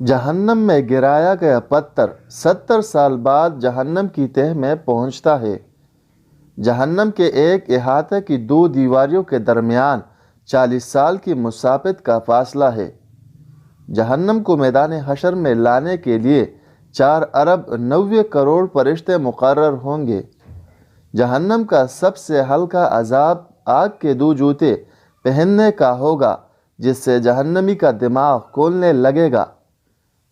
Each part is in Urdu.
جہنم میں گرایا گیا پتھر 70 سال بعد جہنم کی تہہ میں پہنچتا ہے۔ جہنم کے ایک احاطے کی 2 دیواریوں کے درمیان 40 سال کی مسافت کا فاصلہ ہے۔ جہنم کو میدان حشر میں لانے کے لیے 4 ارب 90 کروڑ فرشتے مقرر ہوں گے۔ جہنم کا سب سے ہلکا عذاب آگ کے 2 جوتے پہننے کا ہوگا، جس سے جہنمی کا دماغ کھولنے لگے گا۔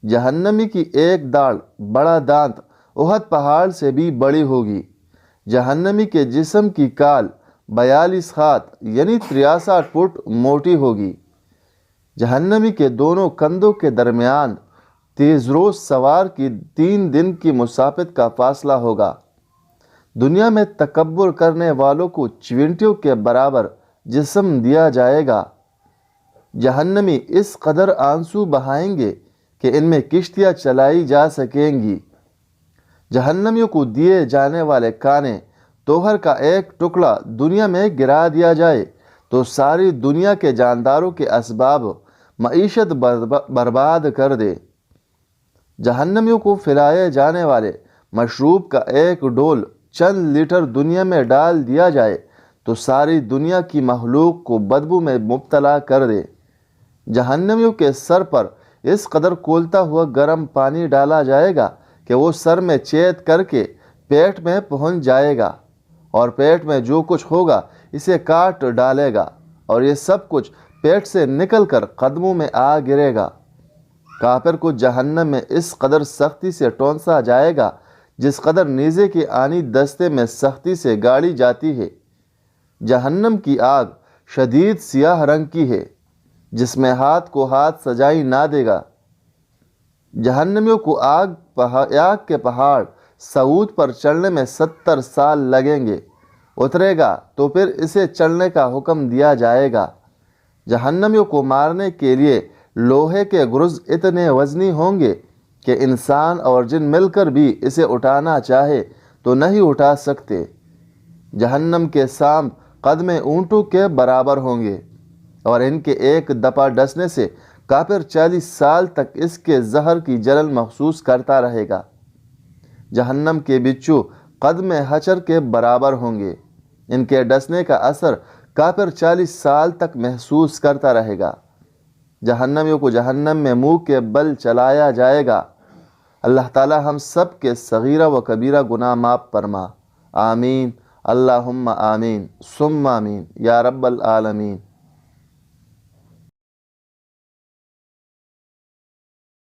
جہنمی کی ایک داڑھ بڑا دانت احد پہاڑ سے بھی بڑی ہوگی۔ جہنمی کے جسم کی کال 42 ہاتھ یعنی 63 فٹ موٹی ہوگی۔ جہنمی کے دونوں کندھوں کے درمیان تیز روز سوار کی 3 دن کی مسافت کا فاصلہ ہوگا۔ دنیا میں تکبر کرنے والوں کو چیونٹیوں کے برابر جسم دیا جائے گا۔ جہنمی اس قدر آنسو بہائیں گے کہ ان میں کشتیاں چلائی جا سکیں گی۔ جہنمیوں کو دیے جانے والے کانے توہر کا ایک ٹکڑا دنیا میں گرا دیا جائے تو ساری دنیا کے جانداروں کے اسباب معیشت برباد کر دے۔ جہنمیوں کو پھلائے جانے والے مشروب کا ایک ڈول چند لیٹر دنیا میں ڈال دیا جائے تو ساری دنیا کی مخلوق کو بدبو میں مبتلا کر دے۔ جہنمیوں کے سر پر اس قدر کھولتا ہوا گرم پانی ڈالا جائے گا کہ وہ سر میں چھید کر کے پیٹ میں پہنچ جائے گا، اور پیٹ میں جو کچھ ہوگا اسے کاٹ ڈالے گا، اور یہ سب کچھ پیٹ سے نکل کر قدموں میں آ گرے گا۔ کافر کو جہنم میں اس قدر سختی سے ٹونسا جائے گا جس قدر نیزے کی آنی دستے میں سختی سے گاڑی جاتی ہے۔ جہنم کی آگ شدید سیاہ رنگ کی ہے، جس میں ہاتھ کو ہاتھ سجائی نہ دے گا۔ جہنمیوں کو آگ کے پہاڑ صعود پر چڑھنے میں 70 سال لگیں گے۔ اترے گا تو پھر اسے چڑھنے کا حکم دیا جائے گا۔ جہنمیوں کو مارنے کے لیے لوہے کے گرز اتنے وزنی ہوں گے کہ انسان اور جن مل کر بھی اسے اٹھانا چاہے تو نہیں اٹھا سکتے۔ جہنم کے سانپ قد میں اونٹوں کے برابر ہوں گے، اور ان کے ایک دفعہ ڈسنے سے کافر 40 سال تک اس کے زہر کی جلن محسوس کرتا رہے گا۔ جہنم کے بچھو قد میں حشر کے برابر ہوں گے۔ ان کے ڈسنے کا اثر کافر 40 سال تک محسوس کرتا رہے گا۔ جہنمیوں کو جہنم میں منہ کے بل چلایا جائے گا۔ اللہ تعالی ہم سب کے صغیرہ و کبیرہ گناہ معاف فرما۔ آمین، اللہم آمین ثم آمین یا رب العالمین۔